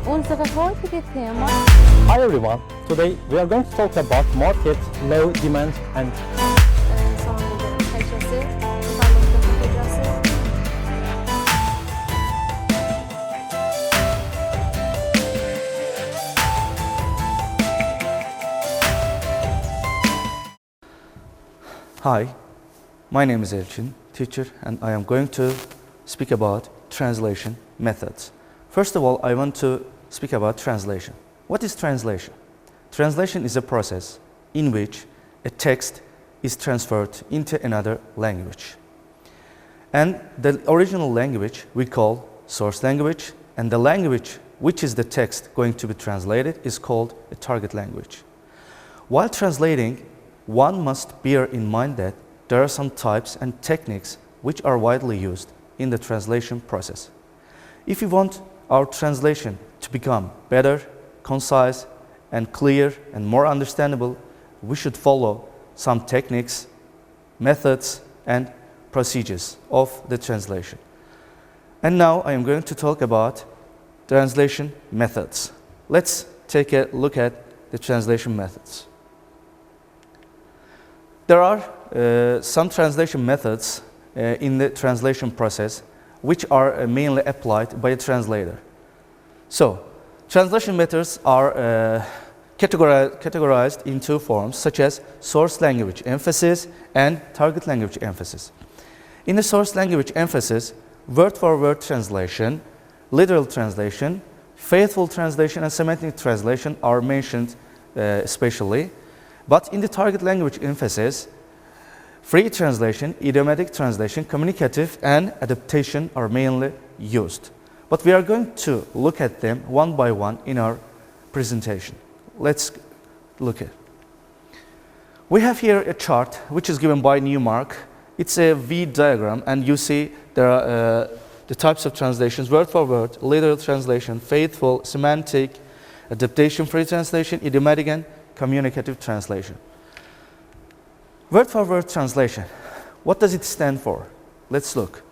Unsere heutige Thema. Hi everyone, today we are going to talk about market, low demand and Sonunda Tekçesi, Sonunda Tekçesi. Hi, my name is Elçin, teacher, and I am going to speak about translation methods. First of all, I want to speak about translation. What is translation? Translation is a process in which a text is transferred into another language. And the original language we call source language, and the language which is the text going to be translated is called a target language. While translating, one must bear in mind that there are some types and techniques which are widely used in the translation process. If we want our translation to become better, concise, and clear and more understandable, we should follow some techniques, methods, and procedures of the translation. And now I am going to talk about translation methods. Let's take a look at the translation methods. There are some translation methods in the translation process which are mainly applied by a translator. So, translation methods are categorized in two forms, such as source language emphasis and target language emphasis. In the source language emphasis, word-for-word translation, literal translation, faithful translation, and semantic translation are mentioned especially. But in the target language emphasis, free translation, idiomatic translation, communicative, and adaptation are mainly used. But we are going to look at them one by one in our presentation. Let's look at it. We have here a chart which is given by Newmark. It's a V diagram, and you see there are the types of translations: word for word, literal translation, faithful, semantic, adaptation, free translation, idiomatic, and communicative translation. Word-for-word translation. What does it stand for? Let's look.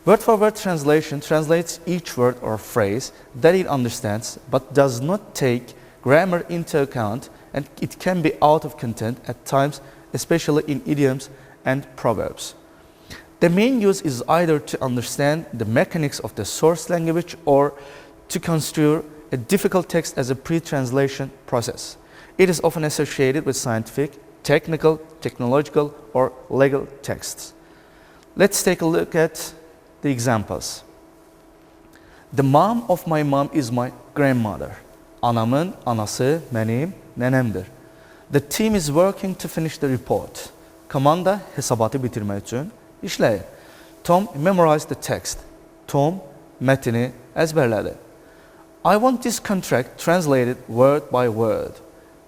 Word-for-word translation translates each word or phrase that it understands but does not take grammar into account, and it can be out of content at times, especially in idioms and proverbs. The main use is either to understand the mechanics of the source language or to construe a difficult text as a pre-translation process. It is often associated with scientific, technical, technological, or legal texts. Let's take a look at the examples. The mom of my mom is my grandmother. Anamın anası benim nenemdir. The team is working to finish the report. Komanda hesabatı bitirmek için işləyir. Tom memorized the text. Tom metini ezberlədi. I want this contract translated word by word.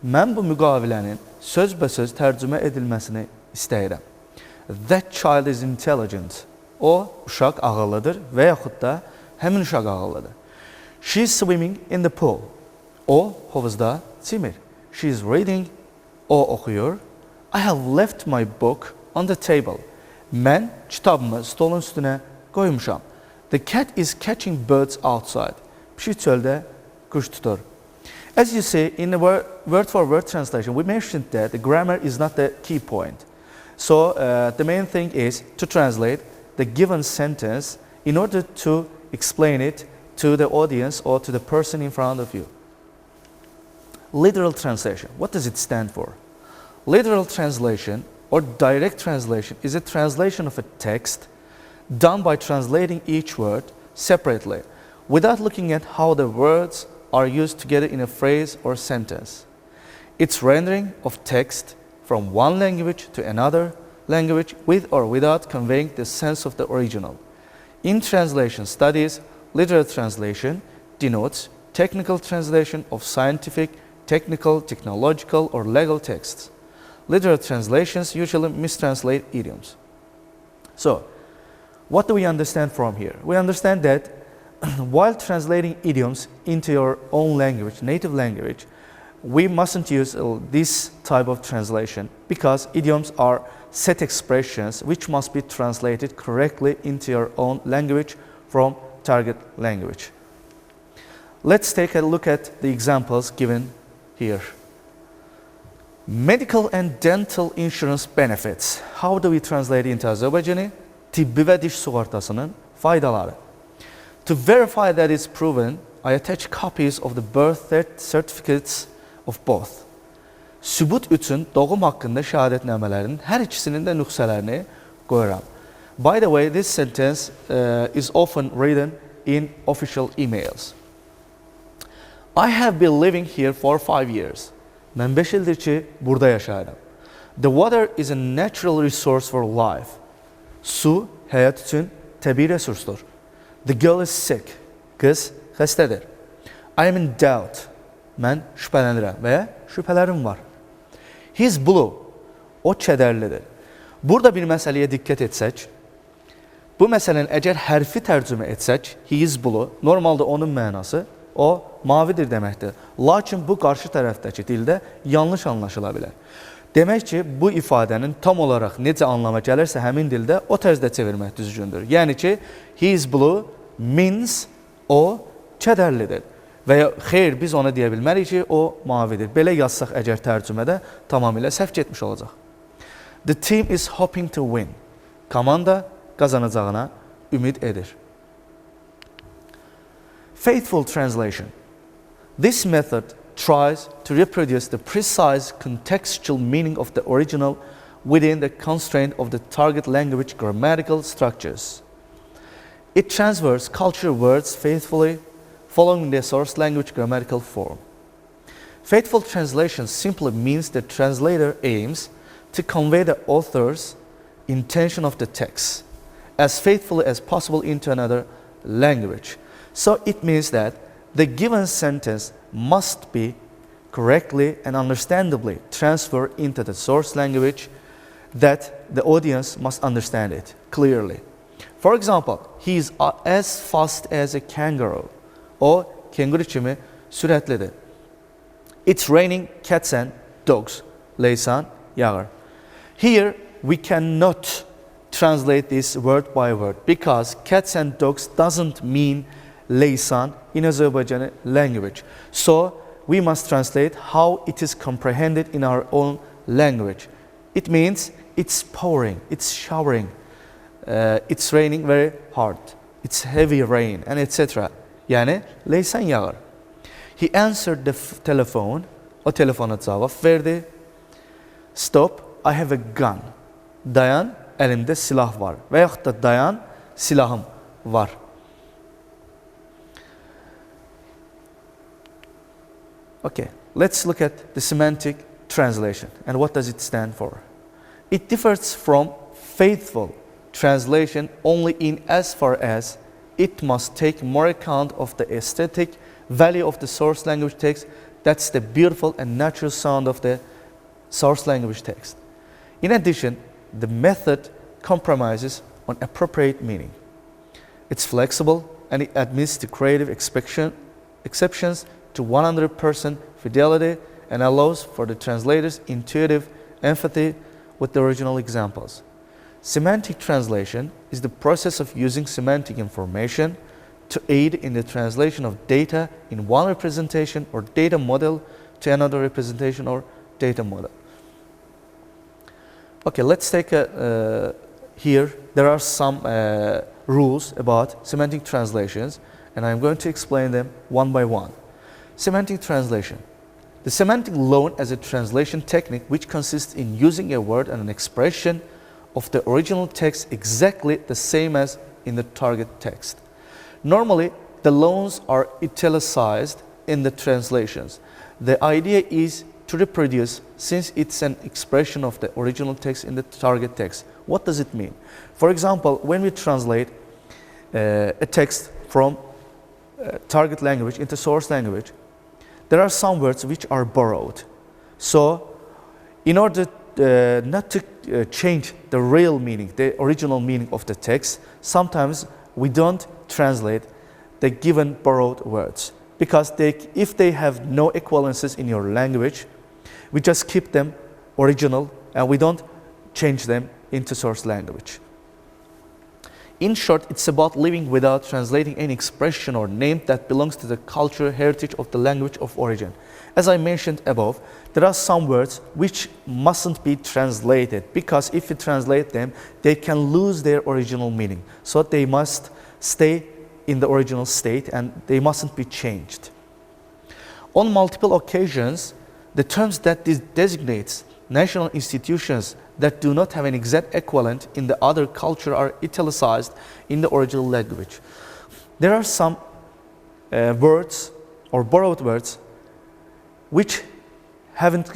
Mən bu müqavilənin sözbəsöz tərcümə edilməsini istəyirəm. That child is intelligent. O, uşaq ağıllıdır və yaxud da həmin uşaq ağıllıdır. She is swimming in the pool. O, hovuzda çimir. She is reading. O, oxuyur. I have left my book on the table. Mən kitabımı stolun üstünə qoymuşam. The cat is catching birds outside. Pişik çöldə quş tutur. As you see, in the word-for-word translation, we mentioned that the grammar is not the key point. So the main thing is to translate the given sentence in order to explain it to the audience or to the person in front of you. Literal translation. What does it stand for? Literal translation or direct translation is a translation of a text done by translating each word separately without looking at how the words are used together in a phrase or sentence. It's rendering of text from one language to another language with or without conveying the sense of the original. In translation studies, literal translation denotes technical translation of scientific, technical, technological, or legal texts. Literal translations usually mistranslate idioms. So, what do we understand from here? We understand that while translating idioms into your own language, native language, we mustn't use this type of translation because idioms are set expressions which must be translated correctly into your own language from target language. Let's take a look at the examples given here. Medical and dental insurance benefits. How do we translate into Azerbaijani? Tibbi ve diş sigortasının faydaları. To verify that it's proven, I attach copies of the birth certificates of both. Sübut üçün doğum hakkında şəhadətnamələrinin hər ikisinin də nüsxələrini qoyuram. By the way, this sentence is often written in official emails. I have been living here for 5 years. Mən 5 ildir ki, burada yaşayıram. The water is a natural resource for life. Su, həyat üçün təbii resursdur. The girl is sick. Qız xəstədir. I am in doubt. Mən şübhələnirəm və ya şübhələrim var. He is blue. O kədərlidir. Burada bir məsələyə diqqət etsək, bu məsələni əgər hərfi tərcümə etsək, he is blue, normalda onun mənası o mavidir deməkdir. Lakin bu qarşı tərəfdəki dildə yanlış anlaşıla bilər. Demək ki, bu ifadənin tam olaraq necə anlama gəlirsə həmin dildə o tərzdə çevirmək düzgündür. Yəni ki, he is blue means o kədərlidir. Və ya xeyr, biz ona deyə bilmərik ki, o mavidir. Belə yazsaq əgər tərcümədə tamamilə səhv getmiş olacaq. The team is hoping to win. Komanda qazanacağına ümid edir. Faithful translation. This method tries to reproduce the precise contextual meaning of the original within the constraint of the target language grammatical structures. It transfers cultural words faithfully, following the source language grammatical form. Faithful translation simply means the translator aims to convey the author's intention of the text as faithfully as possible into another language. So it means that the given sentence must be correctly and understandably transferred into the source language that the audience must understand it clearly. For example, he is as fast as a kangaroo. O kenguru kimi sürətlidir. It's raining cats and dogs. Leysan yağır. Here we cannot translate this word by word because cats and dogs doesn't mean leysan in Azerbaijani language. So we must translate how it is comprehended in our own language. It means it's pouring, it's showering, it's raining very hard, it's heavy rain, and etc. Yani leysan yağır. He answered the telephone. O telefona cavab verdi. Stop, I have a gun. Dayan, elimde silah var. Veyahut da dayan, silahım var. Okay, let's look at the semantic translation and what does it stand for. It differs from faithful translation only in as far as it must take more account of the aesthetic value of the source language text. That's the beautiful and natural sound of the source language text. In addition, the method compromises on appropriate meaning. It's flexible and it admits the creative exceptions to 100% fidelity and allows for the translator's intuitive empathy with the original examples. Semantic translation is the process of using semantic information to aid in the translation of data in one representation or data model to another representation or data model. Okay, let's take here, there are some rules about semantic translations and I'm going to explain them one by one. Semantic translation. The semantic loan as a translation technique which consists in using a word and an expression of the original text exactly the same as in the target text. Normally, the loans are italicized in the translations. The idea is to reproduce since it's an expression of the original text in the target text. What does it mean? For example, when we translate a text from target language into source language, there are some words which are borrowed. So, in order not to change the real meaning, the original meaning of the text, sometimes we don't translate the given borrowed words because if they have no equivalences in your language, we just keep them original and we don't change them into source language. In short, it's about living without translating any expression or name that belongs to the culture, heritage of the language of origin. As I mentioned above, there are some words which mustn't be translated, because if you translate them, they can lose their original meaning. So they must stay in the original state and they mustn't be changed. On multiple occasions, the terms that designate national institutions that do not have an exact equivalent in the other culture are italicized in the original language. There are some words or borrowed words which haven't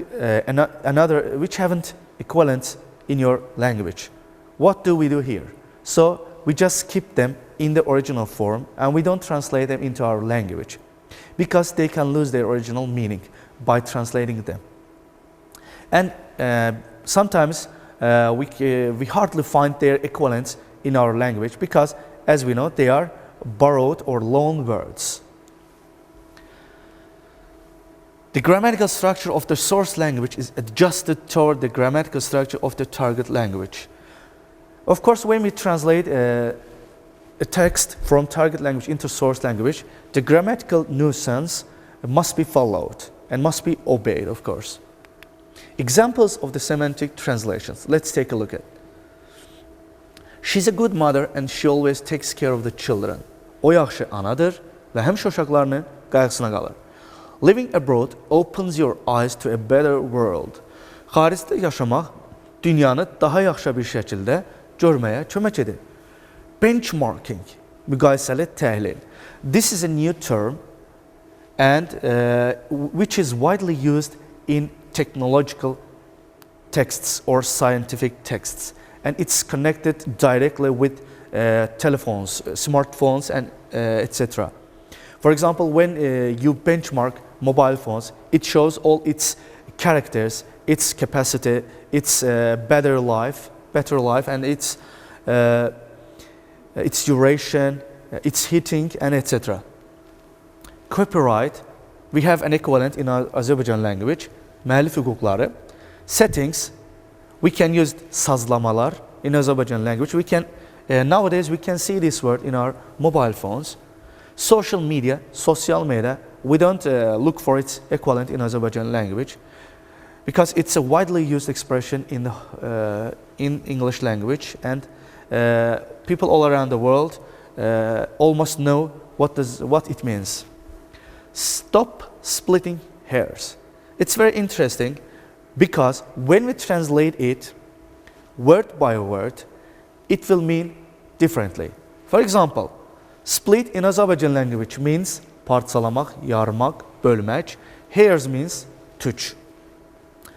equivalent in your language. What do we do here? So we just keep them in the original form and we don't translate them into our language, because they can lose their original meaning by translating them. And sometimes we hardly find their equivalents in our language, because, as we know, they are borrowed or loan words. The grammatical structure of the source language is adjusted toward the grammatical structure of the target language. Of course, when we translate a text from target language into source language, the grammatical nuisance must be followed and must be obeyed, of course. Examples of the semantic translations. Let's take a look at. She's a good mother and she always takes care of the children. O yaxşı anadır və həmişə uşaqlarının qayğısına qalır. Living abroad opens your eyes to a better world. Xaricdə yaşamaq dünyanı daha yaxşı bir şəkildə görməyə kömək edir. Benchmarking, müqayisəli təhlil. This is a new term and which is widely used in technological texts or scientific texts, and it's connected directly with telephones, smartphones, and etc. For example, when you benchmark mobile phones, it shows all its characters, its capacity, its better life, and its duration, its heating, and etc. Copyright, we have an equivalent in our Azerbaijan language. Müəllif hüquqları. Settings, we can use sazlamalar in Azerbaijan language. We can nowadays we can see this word in our mobile phones. Social media, sosyal medya, we don't look for its equivalent in Azerbaijan language, because it's a widely used expression in English language, and people all around the world almost know what it means. Stop splitting hairs. It's very interesting, because when we translate it word by word, it will mean differently. For example, split in Azerbaijan language means parçalamaq, yarmaq, bölmək. Hairs means tüc.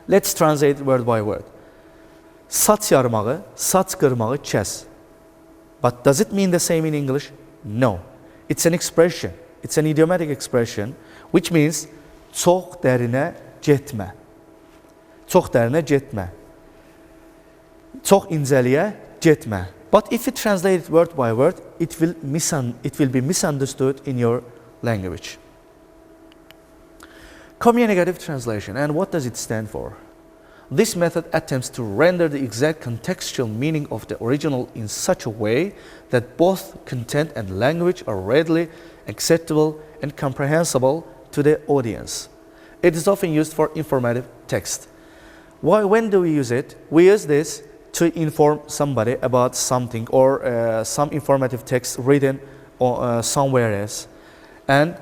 Let's translate word by word. Saç yarmağı, saç qırmağı kəs. But does it mean the same in English? No. It's an expression. It's an idiomatic expression which means çox dərinə getmə. Çox dərinə getmə. Çox incəliyə getmə. But if you translate it word by word, it will be misunderstood in your language. Communicative translation, and what does it stand for? This method attempts to render the exact contextual meaning of the original in such a way that both content and language are readily acceptable and comprehensible to the audience. It is often used for informative text. When do we use it? We use this to inform somebody about something, or some informative text written somewhere else. And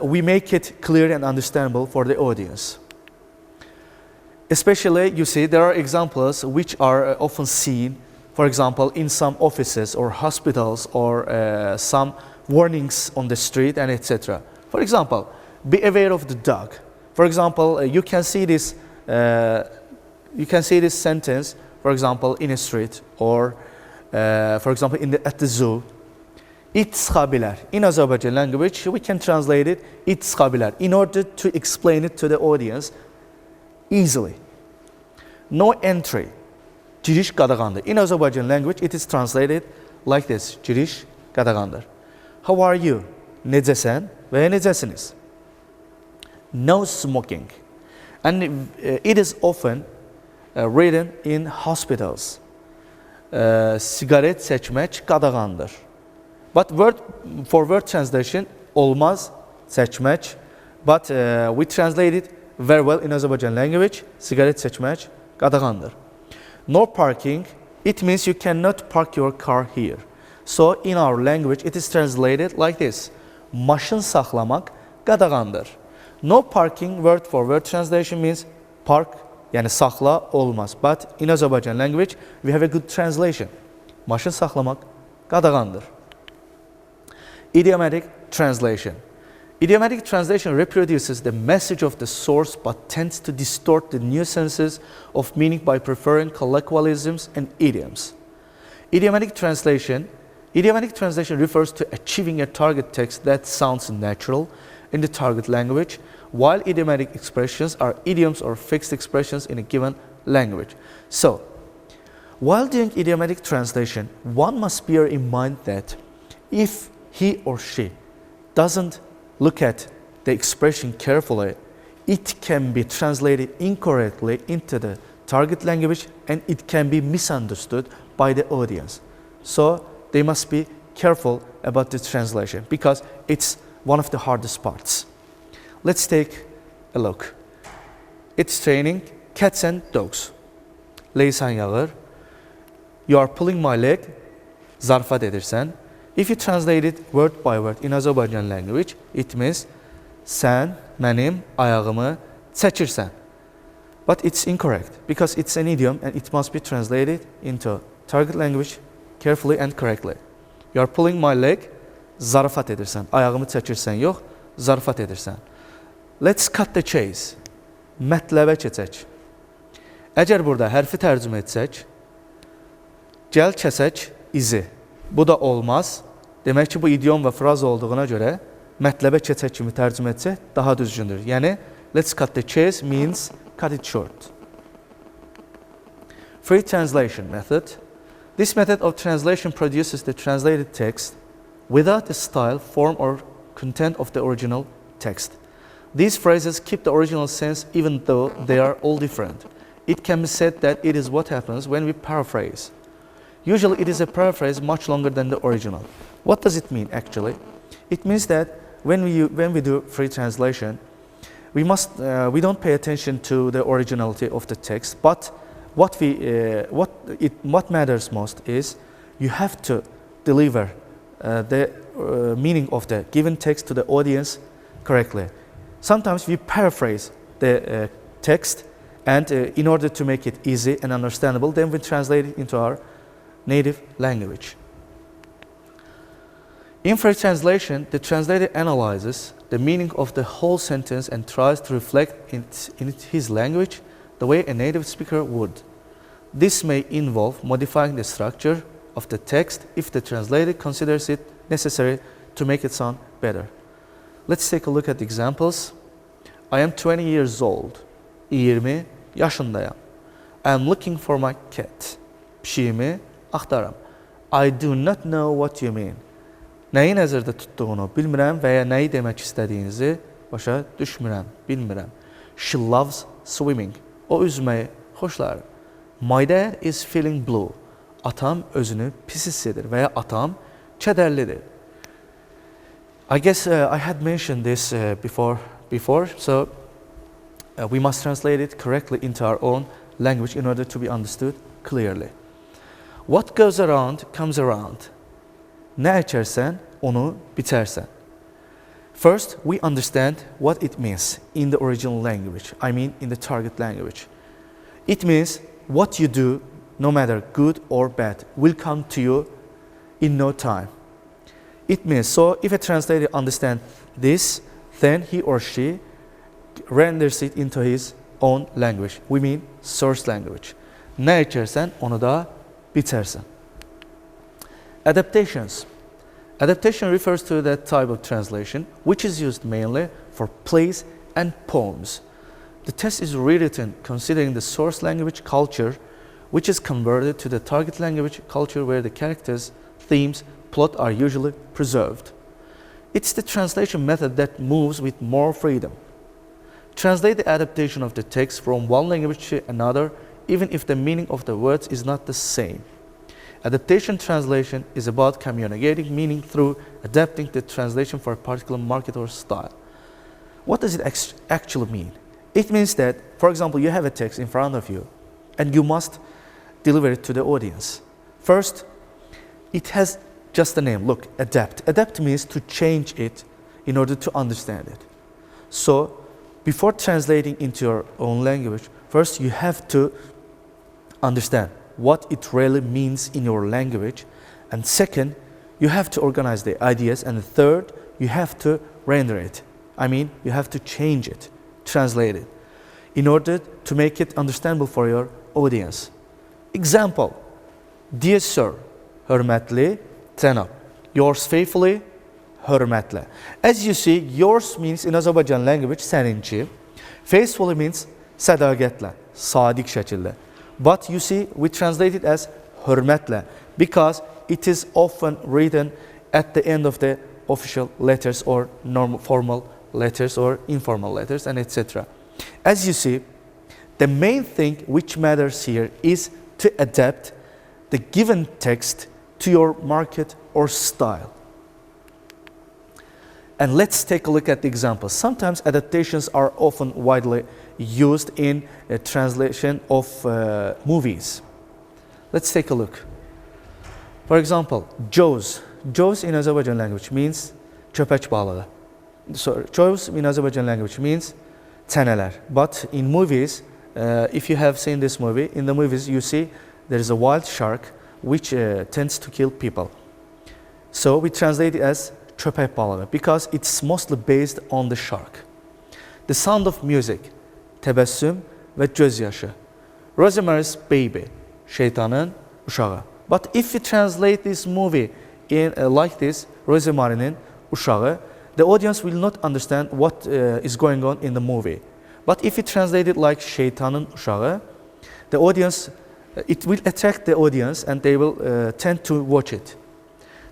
we make it clear and understandable for the audience. Especially, you see, there are examples which are often seen, for example, in some offices or hospitals, or some warnings on the street, and etc. For example, be aware of the dog. For example, you can see this sentence, for example, in a street, or for example, at the zoo. İt sıxabilər. In Azerbaijan language, we can translate it, it sıxabilər, in order to explain it to the audience easily. No entry. Giriş qadağandır. In Azerbaijan language, it is translated like this. Giriş qadağandır. How are you? Necəsən və necəsiniz? No smoking. And it is often written in hospitals. sigaret seçmək qadağandır. But for word translation olmaz seçmək. But we translate it very well in Azerbaycan language. Sigaret seçmək qadağandır. No parking, it means you cannot park your car here. So in our language it is translated like this. Maşın saxlamaq qadağandır. No parking word for word translation means park, yəni saxla olmaz. But in Azerbaycan language we have a good translation. Maşın saxlamaq qadağandır. Idiomatic translation. Idiomatic translation reproduces the message of the source but tends to distort the nuances of meaning by preferring colloquialisms and idioms. Idiomatic translation refers to achieving a target text that sounds natural in the target language, while idiomatic expressions are idioms or fixed expressions in a given language. So, while doing idiomatic translation, one must bear in mind that if he or she doesn't look at the expression carefully, it can be translated incorrectly into the target language and it can be misunderstood by the audience. So they must be careful about the translation because it's one of the hardest parts. Let's take a look. It's training cats and dogs. Leysan yağır. You are pulling my leg. Zarfat edirsən. If you translate it word by word in Azerbaycan language, it means sən mənim ayağımı çəkirsən. But it's incorrect because it's an idiom and it must be translated into target language carefully and correctly. You are pulling my leg, zarafat edirsən. Ayağımı çəkirsən yox, zarafat edirsən. Let's cut the chase. Mətləbə keçək. Əgər burada hərfi tərcümə etsək, gəl kəsək izi. Bu da olmaz. Demək ki, bu idiom və fraz olduğuna görə mətləbə keçək kimi tərcümə etsək daha düzgündür. Yəni, let's cut the chase means cut it short. Free translation method. This method of translation produces the translated text without the style, form, or content of the original text. These phrases keep the original sense even though they are all different. It can be said that it is what happens when we paraphrase. Usually it is a paraphrase much longer than the original. What does it mean actually? It means that when we do free translation, we don't pay attention to the originality of the text, but what matters most is you have to deliver the meaning of the given text to the audience correctly. Sometimes we paraphrase the text and in order to make it easy and understandable, then we translate it into our native language. In free translation, the translator analyzes the meaning of the whole sentence and tries to reflect in his language the way a native speaker would. This may involve modifying the structure of the text if the translator considers it necessary to make it sound better. Let's take a look at the examples. I am 20 years old. 20 yaşındayım. I am looking for my cat. Pişiyimi axtarıram. I do not know what you mean. Nəyi nəzərdə tutduğunu bilmirəm və ya nəyi demək istədiyinizi başa düşmürəm, bilmirəm. She loves swimming. O üzməyi xoşlar. My dad is feeling blue. Atam özünü pis hiss edir və ya atam kədərlidir. I guess I had mentioned this before, so we must translate it correctly into our own language in order to be understood clearly. What goes around comes around. Nə əkərsən, onu biçərsən. First, we understand what it means in the original language. I mean, in the target language. It means what you do, no matter good or bad, will come to you in no time. It means, so if a translator understands this, then he or she renders it into his own language. We mean source language. Nə əkərsən, onu da biçərsən. Adaptations. Adaptation refers to that type of translation which is used mainly for plays and poems. The text is rewritten considering the source language culture which is converted to the target language culture where the characters, themes, plot are usually preserved. It's the translation method that moves with more freedom. Translate the adaptation of the text from one language to another even if the meaning of the words is not the same. Adaptation translation is about communicating meaning through adapting the translation for a particular market or style. What does it actually mean? It means that, for example, you have a text in front of you and you must deliver it to the audience. First, it has just a name. Look, adapt. Adapt means to change it in order to understand it. So, before translating into your own language, first you have to understand what it really means in your language. And second, you have to organize the ideas. And third, you have to render it. I mean, you have to change it, translate it, in order to make it understandable for your audience. Example, dear sir, hörmətli cənab, yours faithfully, hörmətlə. As you see, yours means in Azərbaycan language, səninki. Faithfully means sədaqətlə, sadiq şəkildə. But you see, we translate it as hörmətlə because it is often written at the end of the official letters or normal formal letters or informal letters and etc. As you see, the main thing which matters here is to adapt the given text to your market or style. And let's take a look at the examples. Sometimes adaptations are often widely used in a translation of movies. Let's take a look. For example, Jaws. Jaws in Azerbaijan language means köpək balığı. So Jaws in Azerbaijan language means çənələr. But in movies, if you have seen this movie, in the movies you see there is a wild shark which tends to kill people. So we translate it as köpək balığı because it's mostly based on the shark. The Sound of Music, təbəssüm və göz yaşı. Rosemary's Baby, şeytanın uşağı. But if you translate this movie in like this, Rosemary'nin uşağı, the audience will not understand what is going on in the movie. But if you translate it like şeytanın uşağı, the audience, it will attract the audience and they will tend to watch it.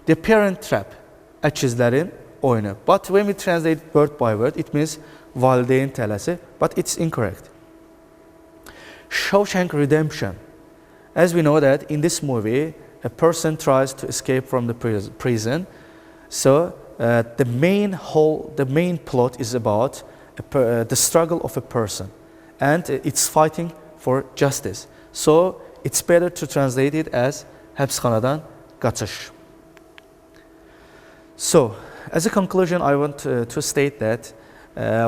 The Parent Trap, əkizlərin oyunu. But when we translate word by word, it means valideyn tələsi, but it's incorrect. Shawshank Redemption. As we know that in this movie, a person tries to escape from the prison. So the main plot is about the struggle of a person, and it's fighting for justice. So it's better to translate it as həbsxanadan qaçış. So, as a conclusion, I want to state that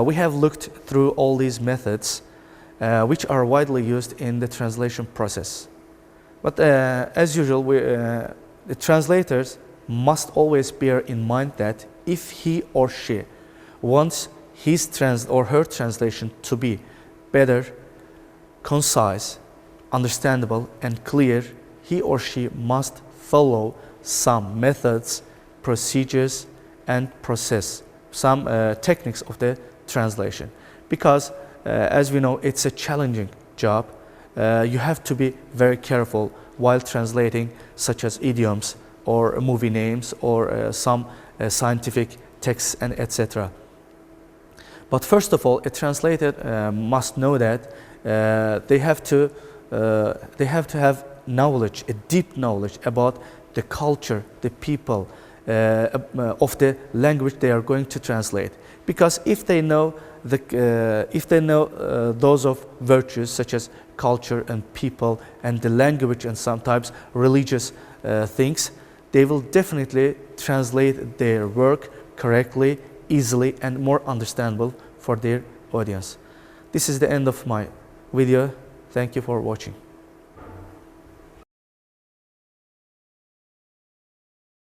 we have looked through all these methods which are widely used in the translation process. But as usual, the translators must always bear in mind that if he or she wants his or her translation to be better, concise, understandable, and clear, he or she must follow some methods, procedures, and process, some techniques of the translation. Because as we know, it's a challenging job. You have to be very careful while translating, such as idioms or movie names or some scientific texts and etc. But first of all, a translator must know that they have to have knowledge, a deep knowledge about the culture, the people, of the language they are going to translate. Because if they know those of virtues such as culture and people and the language and sometimes religious things, they will definitely translate their work correctly, easily, and more understandable for their audience. This is the end of my video. Thank you for watching.